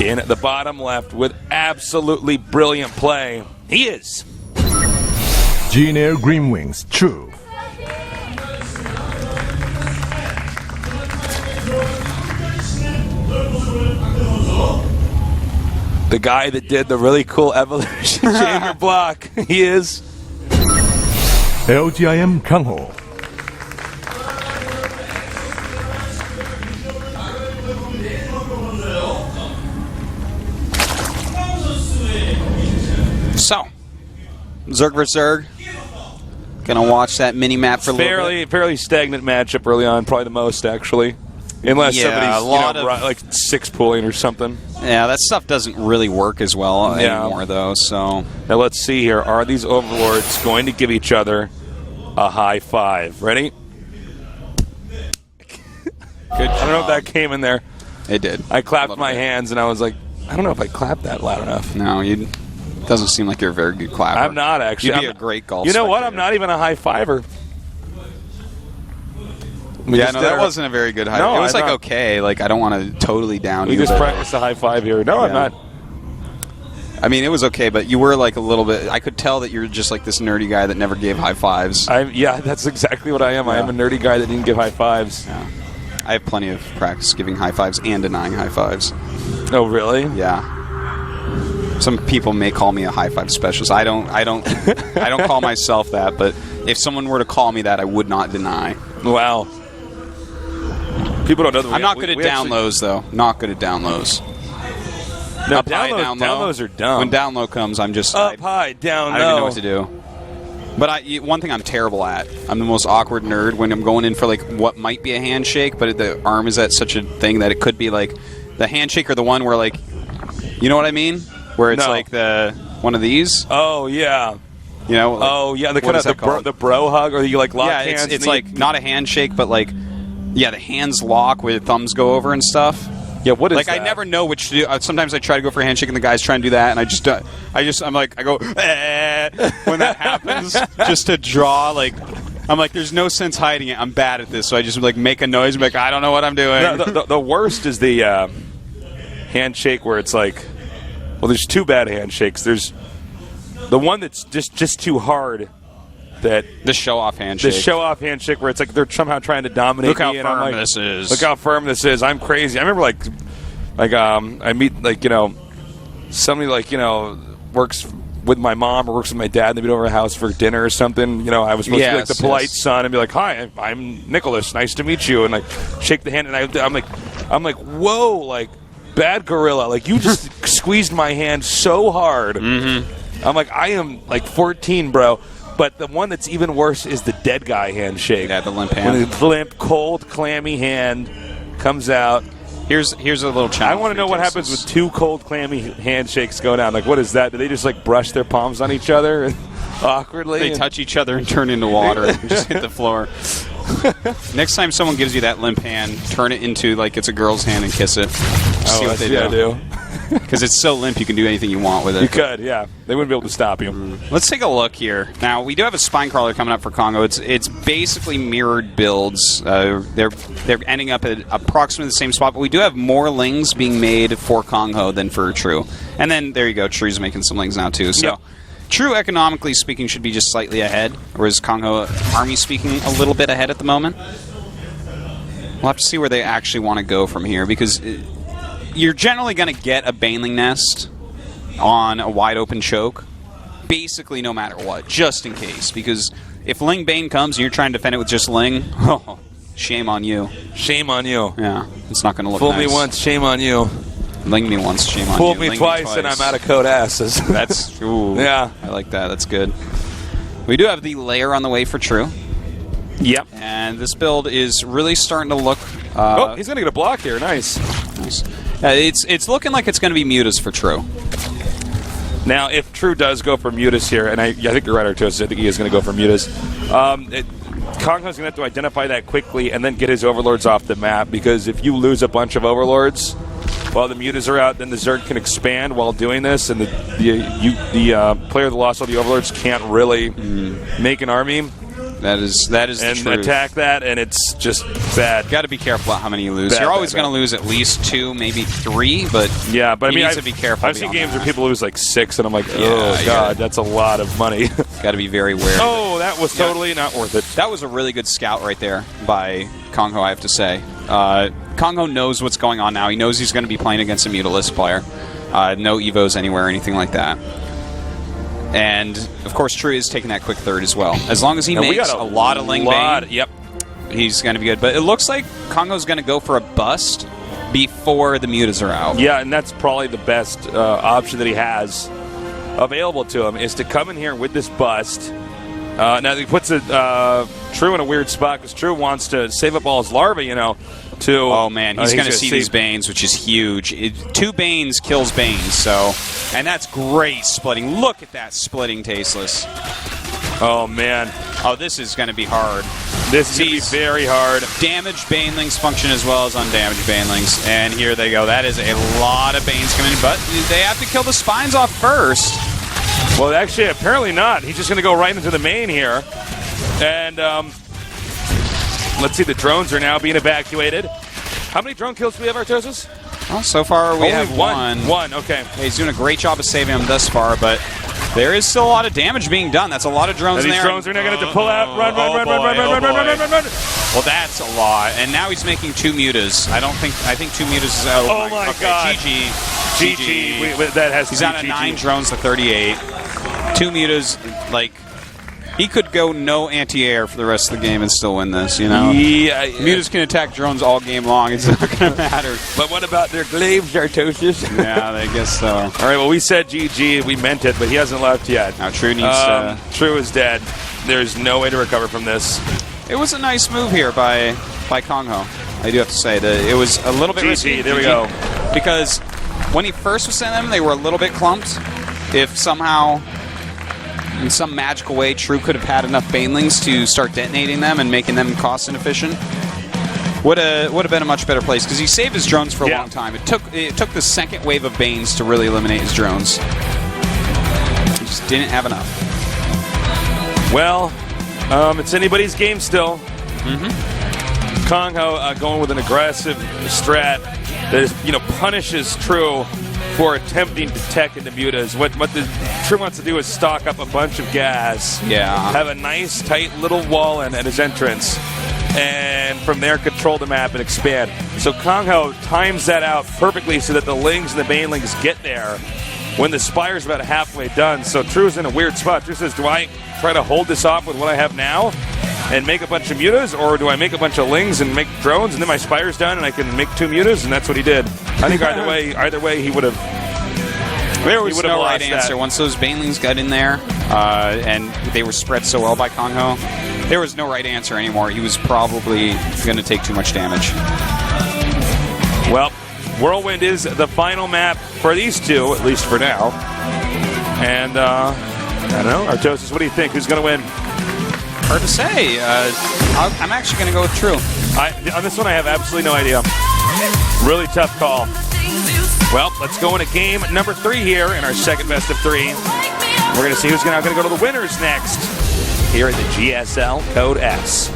in the bottom left with absolutely brilliant play. He is Jin Air Green Wings, True. the guy that did the really cool evolution chamber block. He is LGIM KangHo. So, Zerg vs. Zerg. Gonna watch that mini map for a little bit. Fairly stagnant matchup early on, probably the most actually, unless somebody's like six pooling or something. Yeah, that stuff doesn't really work as well anymore though. So now let's see here. Are these overlords going to give each other a high five? Ready? Good. I don't know if that came in there. It did. I clapped my hands and I was like, I don't know if I clapped that loud enough. No, you. Doesn't seem like you're a very good clapper. I'm not actually. You'd be a great golf. You know what? spectator. I'm not even a high fiver. Yeah, no, that wasn't a very good high. No, it was I'm like not. okay. Like I don't want to totally down We you. just practiced a high five here. No, I'm not. I mean, it was okay, but you were like a little bit. I could tell that you're just like this nerdy guy that never gave high fives. Yeah, that's exactly what I am. I am a nerdy guy that didn't give high fives. Yeah. I have plenty of practice giving high fives and denying high fives. Oh, really? Yeah. Some people may call me a high five specialist. I don't call myself that, but if someone were to call me that, I would not deny. Wow. People don't know that. I'm not good at down lows, though. Not good at down lows. No, Up high, down low. Down lows are dumb. When down low comes, I'm just up high, down low. I don't even know what to do. But one thing I'm terrible at, I'm the most awkward nerd when I'm going in for like what might be a handshake, but the arm is at such a thing that it could be like the handshake or the one where like, you know what I mean? Where it's like the one of these. Oh yeah. You know. Oh yeah. The kind of the bro hug, or you like lock hands. It's like not a handshake, but like the hands lock where the thumbs go over and stuff. Yeah. What is like that? I never know which to do. Sometimes I try to go for a handshake and the guys try and do that, and I'm like I go when that happens just to draw like. I'm like, there's no sense hiding it. I'm bad at this, so I just like make a noise and be like, I don't know what I'm doing. No, the worst is the handshake where it's like. Well, there's two bad handshakes. There's the one that's just too hard. That the show-off handshake. The show-off handshake where it's like they're somehow trying to dominate. Look how me, firm like, this is. Look how firm this is. I'm crazy. I remember I meet somebody works with my mom or works with my dad. And they meet over at the house for dinner or something. I was supposed to be like the polite son and be like, "Hi, I'm Nicholas. Nice to meet you," and like shake the hand. And I'm like, whoa, like. Bad gorilla, like you just squeezed my hand so hard. Mm-hmm. I'm like, I am like 14, bro. But the one that's even worse is the dead guy handshake. Yeah, the limp hand. When the limp, cold, clammy hand comes out. Here's a little challenge. I want to know what happens with two cold, clammy handshakes go down. Like, what is that? Do they just like brush their palms on each other awkwardly? They touch each other and turn into water and just hit the floor. Next time someone gives you that limp hand, turn it into like it's a girl's hand and kiss it. See what they do. Because it's so limp, you can do anything you want with it. You could, yeah. They wouldn't be able to stop you. Let's take a look here. Now, we do have a spine crawler coming up for KangHo. It's basically mirrored builds. They're ending up at approximately the same spot, but we do have more lings being made for KangHo than for True. And then, there you go, True's making some lings now, too. So. Yep. True, economically speaking, should be just slightly ahead, whereas KangHo, Army speaking, a little bit ahead at the moment. We'll have to see where they actually want to go from here, because you're generally going to get a Baneling nest on a wide-open choke, basically no matter what, just in case, because if Ling Bane comes and you're trying to defend it with just Ling, oh, shame on you. Shame on you. Yeah, it's not going to look Fool nice. me once, shame on you. Ling me once, shame on Fooled you. me Ling twice, and I'm out of code asses. That's, ooh. Yeah. I like that. That's good. We do have the layer on the way for True. Yep. And this build is really starting to look... he's going to get a block here. Nice. It's looking like it's going to be Mutas for True. Now, if True does go for Mutas here, and I think you're right, Artos, I think he is going to go for Mutas, KangHo's going to have to identify that quickly and then get his Overlords off the map, because if you lose a bunch of Overlords while the Mutas are out, then the Zerg can expand while doing this, and the player that lost all the Overlords can't really make an army. That is the and truth. attack that, and it's just bad. Got to be be careful about how many you lose. Bad, You're always bad, going to lose at least 2, maybe 3, but yeah, but I mean, need to be careful. I've seen games where people lose like 6, and I'm like, oh god, that's a lot of money. Got to be very wary. Oh, that was totally not worth it. That was a really good scout right there by KangHo, I have to say. KangHo knows what's going on now. He knows he's going to be playing against a Mutalisk player. No Evos anywhere or anything like that. And, of course, True is taking that quick third as well. As long as he makes a lot of Ling Bane, yep, he's going to be good. But it looks like KangHo's going to go for a bust before the Mutas are out. Yeah, and that's probably the best option that he has available to him, is to come in here with this bust. Now, he puts True in a weird spot, because True wants to save up all his larvae, you know, to... Oh, man, he's going to see these Banes, which is huge. 2 Banes kills Banes, so... And that's great splitting. Look at that splitting, Tasteless. Oh, man. Oh, this is going to be hard. This is going to be very hard. Damaged Banelings function as well as undamaged Banelings. And here they go. That is a lot of Banes coming in, but they have to kill the spines off first. Well, actually, apparently not. He's just going to go right into the main here. And let's see, the drones are now being evacuated. How many drone kills do we have, Artosis? Well, so far we have one. One, okay. He's doing a great job of saving him thus far, but there is still a lot of damage being done. That's a lot of drones in there. These drones are now going to have to pull out. Run. Well, that's a lot. And now he's making 2 Mutas. I think 2 Mutas is out. Oh, my God. GG. That has He's on a 9 drones to 38. 2 Mutas, like... He could go no anti-air for the rest of the game and still win this, you know? Yeah. Mutas can attack drones all game long. It's not going to matter. But what about their glaives, Artosis? Yeah, I guess so. All right, well, we said GG. We meant it, but he hasn't left yet. Now, True needs to... True is dead. There's no way to recover from this. It was a nice move here by KangHo. I do have to say that it was a little bit risky. There we go. Because when he first was sending them, they were a little bit clumped. If somehow... in some magical way, True could have had enough Banelings to start detonating them and making them cost inefficient. Would have been a much better place, because he saved his drones for a long time. It took the second wave of Banes to really eliminate his drones. He just didn't have enough. Well, it's anybody's game still. KangHo going with an aggressive strat that punishes True for attempting to tech into Mutas. What the True wants to do is stock up a bunch of gas. Yeah. Have a nice, tight little wall in at his entrance. And from there, control the map and expand. So KangHo times that out perfectly so that the Lings and the Banelings get there when the Spire's about halfway done. So True's in a weird spot. True says, do I try to hold this off with what I have now and make a bunch of Mutas, or do I make a bunch of Lings and make drones, and then my Spire's done and I can make 2 Mutas? And that's what he did. I think either way he would have. There was no right answer. Once those Banelings got in there, and they were spread so well by KangHo, there was no right answer anymore. He was probably going to take too much damage. Well, Whirlwind is the final map for these two, at least for now. And, I don't know. Artosis, what do you think? Who's going to win? Hard to say. I'm actually going to go with True. On this one, I have absolutely no idea. Really tough call. Well, let's go into game number 3 here in our second best of 3. We're going to see who's going to go to the winners next here at the GSL Code S.